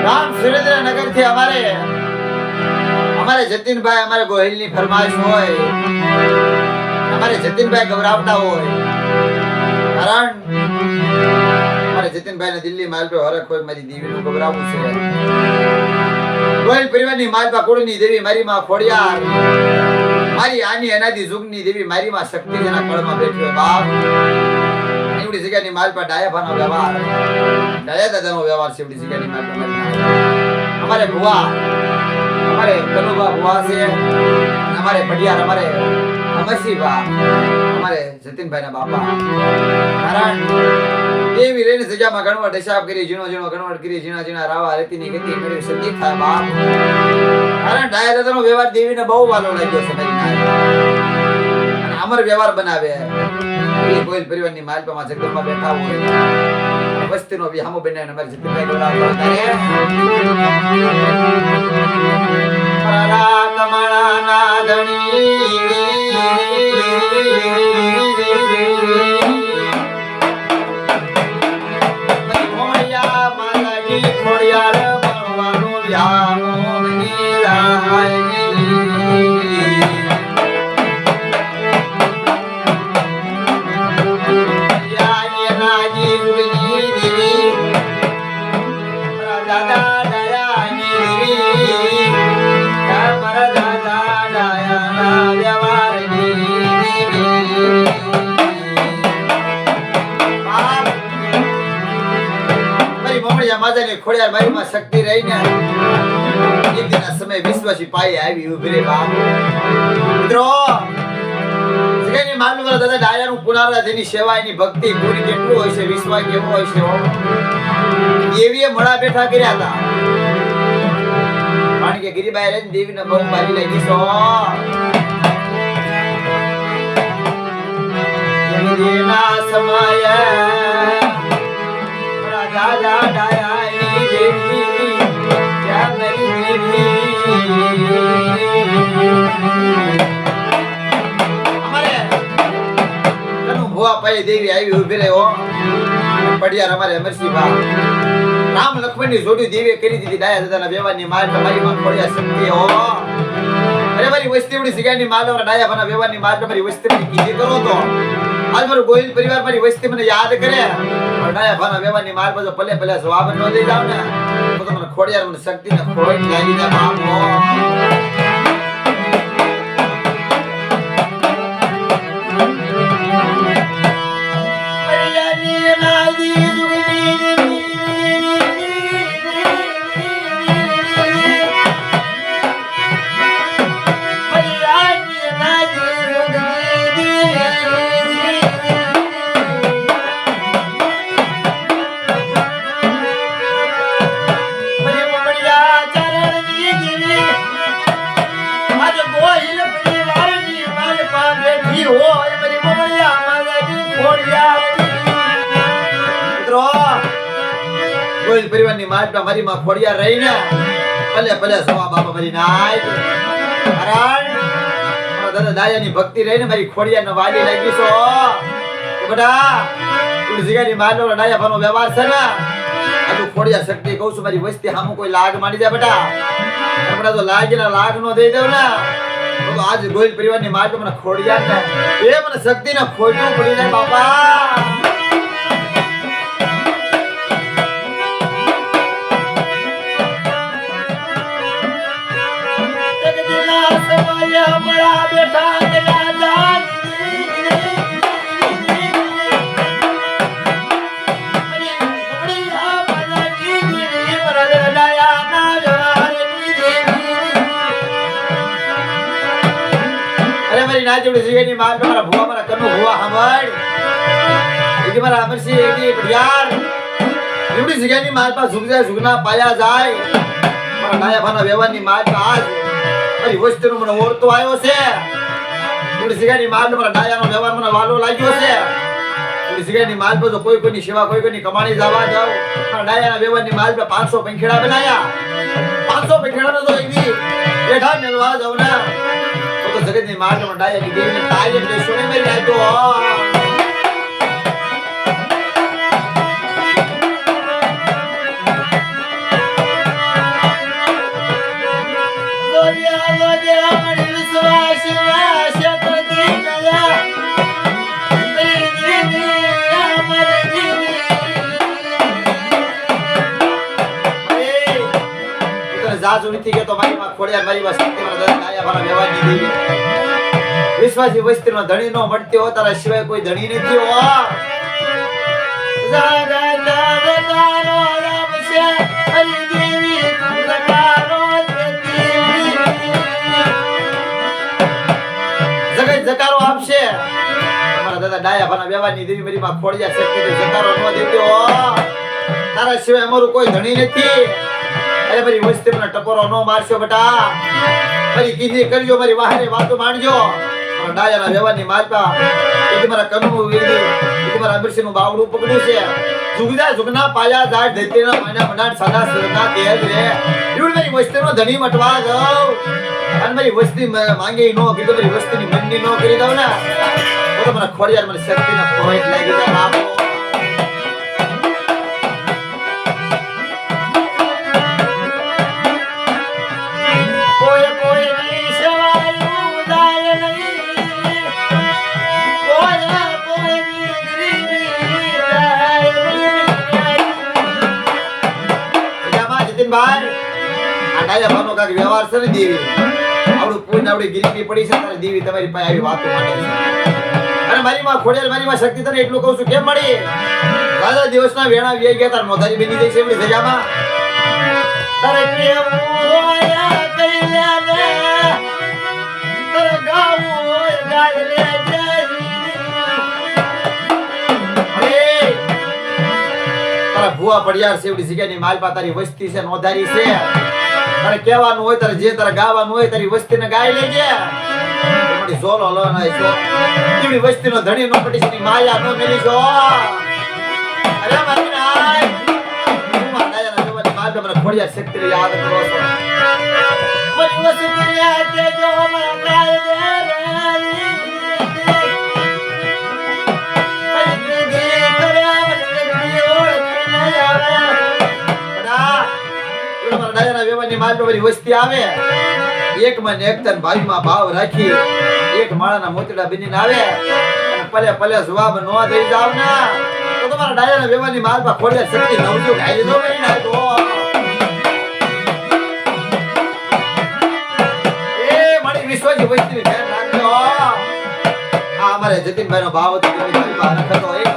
ગામ સુરેન્દ્રનગર થી અમારે જતીનભાઈ અમારે ગોહિલ ની ફરમાઈશ હોય, અમારે જતીનભાઈ ગવરાવતા હોય, કારણ મારે જતીનભાઈ ને દિલ્હી માલ પે હરખ હોય મારી દેવી નું ગવરાવું છે. ગોહિલ પરિવાર ની માલપા કુળની દેવી મારી માં ખોડિયાર, મારી આની અનાદિ યુગની દેવી મારી માં શક્તિ જેના કળમાં બેઠી હોય બાપ. એવડી જગ્યાની માલપા ડાયાભાનો વ્યવહાર, ડાયા દાદાનો વ્યવહાર છે. એવડી જગ્યાની માલપા અમારે ભુવા, અમારે કનુભા ભુવા છે, અમારે પડિયાર, અમારે અમરસિંહભા, અમારે જતીનભાઈ ના બાપા. કારણ દેવી રેની જગ્યામાં ગણવટ હિસાબ કરી, ઝીણો ઝીણો ગણવટ કરી, ઝીણા ઝીણા રાવા રેતીની ગતિ કરી સતી થાય બાપ. કારણ ડાયા દાદાનો વ્યવહાર દેવીને બહુ વાલો લાગ્યો છે મારી નાય, અને અમર વ્યવહાર બનાવે. એ ગોહિલ પરિવારની માલપામાં જગદંબા બેઠા હોય, વસ્તીનો વિહામો બનાવીને અમારે જતીનભાઈ ગવરાવતા મારા કમળા ના ધણી ખોડિયાર બનવાનું વ્યામો બની રાય. ખોડિયાર મારી માં શક્તિ રહીને એક દિન સમય વિશ્વાસી પાઈ આવી ઉભી રે બાપ. મિત્રો જગની માનવ દાદા ડાયાનું પુનરાવર્તનની સેવા એની ભક્તિ પૂરી કેટલું હોય છે, વિશ્વાસ કેવો હોય છે. દેવીએ મળા બેઠા કર્યા હતા, કારણ કે ગિરિબાઈ રે દેવીને બહુ બાજી લાગી છો. દેવીના સમયે દાદા ડાયા દેવી આવી ઉભી રહ્યો. પડિયાર અમારે અમરસિંહભા રામ લક્ષ્મણ ની જોડી દેવી કરી દીધી. ડાયા દાદાના વ્યવહારની માલ તમારી માં ખોડિયાર શક્તિ હો. અરે મારી વસ્તીવડી જગ્યાની માલ ડાયા ભાના વ્યવહારની માલ તમારી વસ્તીવડી કીધી કરો તો આજ મારું ગોહિલ પરિવાર મારી વસ્તી મને યાદ કરે. ડાયા ભાના વ્યવહારની માલ બધો પલે પલે જવાબ ન દઈ જાવ ને તો મને ખોડિયાર મને શક્તિ ને ખોટ લાગી જાય બાપ. ગોહિલ પરિવારની માલપા મારી માં ખોડિયાર રહીને ભલે ભલે સવા બાપા મારી નાય. કારણ મારા દાદા દાયાની ભક્તિ રહીને મારી ખોડિયારને વાલી લાગી છો. બેટા તું જગ્યાની માલપા ડાયા ભાનો વ્યવહાર છે ને આજુ ખોડિયાર શક્તિ કહું છું મારી વસ્તી સામુ કોઈ લાગ માંડી જાય બેટા. બેટા તો લાગીને લાગ નો દઈ દઉં ને તો આજ ગોહિલ પરિવારની માલપા મને ખોડિયાર ને એ મને શક્તિ ને ખોટું પડી જાય બાપા. બડા બેઠા રાજા નાચડી જીની માલ મારા ભુવા મારા કનો ભુવા સાંભળ એકી મારા અમરસિંહ એકી પડિયાર એવડી જગ્યાની માલ પા ઝુક જાય ઝુકના પાયા જાય. મારા ડાયા ભાના વ્યવહારની માલ પા આજ મારી વસ્તીનો મને ઓળતો આવ્યો છે. એવડી જગ્યાની માલ મારા ડાયાનો વ્યવહાર મને વાલો લાગ્યો છે. એવડી જગ્યાની માલ પર તો કોઈ કોઈની સેવા કોઈ કોઈની કમાણી જવા જાવ. મારા ડાયાના વ્યવહારની માલ પર 500 પંખેડા બનાયા. 500 પંખેડાનો તો એવી બેઠા મેલવા જાવ ને તો જગતની માર્ગમાં ડાયાની દેવીને તાળી દે સોને મેરી આજો. જાજુ નથી કેતો મારી માં ખોડિયાર મારી માં શક્તિ મારા દાદા ડાયા ભાના વ્યવહારની દેવી વિશ્વાસી વસ્તીનો ધણી નો મળતી હો તારા સિવાય કોઈ ધણી નથી હો જગત જકારો આપશે મારા દાદા ડાયા ભાના વ્યવહારની દેવી મારી માં ખોડિયાર શક્તિ જકારો ન દેતી હો તારા સિવાય અમારું કોઈ ધણી નથી અરે મારી વસ્તી મને ટપોરો ન મારશો બેટા મારી કીધી કરજો મારી વાહરે વાતો માંડજો મારા ડાયાના વ્યવહારની માલપા એ મારા કનુ વેદી એ મારા અમરસિંહનું બાવડું પકડ્યું છે જુગદા જુગના પાયા જાડ ધૈત્યના માના મનાટ સાદા સરના તેજ રે એવડી મારી વસ્તીનો ધણી મટવા દઉં અને મારી વસ્તી માંગે નો કીધું મારી વસ્તીની મંડી નો કરી દઉં ને તો મને ખોડિયાર મને શક્તિના પોઈન્ટ લાગી જાય બાપો વ્યવહાર છે ને દેવી આવડું પૂન આવડી ગરીબી પડી છે તારે દેવી તમારી પાસે આવી વાતો માંડે છે અને મારી માં ખોડિયાર મારી માં શક્તિ તને એટલું કહું છું કેમ મળી રાજા દિવસના વેણા વ્યાઈ ગયા તાર મોધારી બની જઈ છે એમની સજામાં તારે કેમ હોયા કઈલા ને તારે ગાવું હોય ગાય લે તારા ભુવા પડિયાર છે એવડી જગ્યાની માલપા તારી વસ્તી છે નોધારી છે તારે કહેવાનું હોય તારે જે તારે ગાવાનું હોય તારી વસ્તીને ગાઈ લેજે મોટી ઝોલો લો ના છો એવી વસ્તીનો ધણી નો પટી છે માયા નો મેલી છો અરે મારી નાય હું માયા ના જવાની માલ મને ખોડિયાર શક્તિ યાદ કરો છો મારી વસ્તી યાદ દેજો મારા ગાય દે વસ્તી આવે એક માં એક તન ભાઈ માં ભાવ રાખી એક માળાના મોતડા બનીને આવે અને પલે પલે જવાબ નો દઈ જાવ ને તો તમારા ડાયાના વ્યવહારની માલમાં ખોડિયાર શક્તિ નવજો ગાઈ દીધો મેં નાખો એ મારી વિશ્વજી વસ્તી ધ્યાન રાખજો આ અમારે જતીનભાઈ નો ભાવ હતો મારી પાસે હતો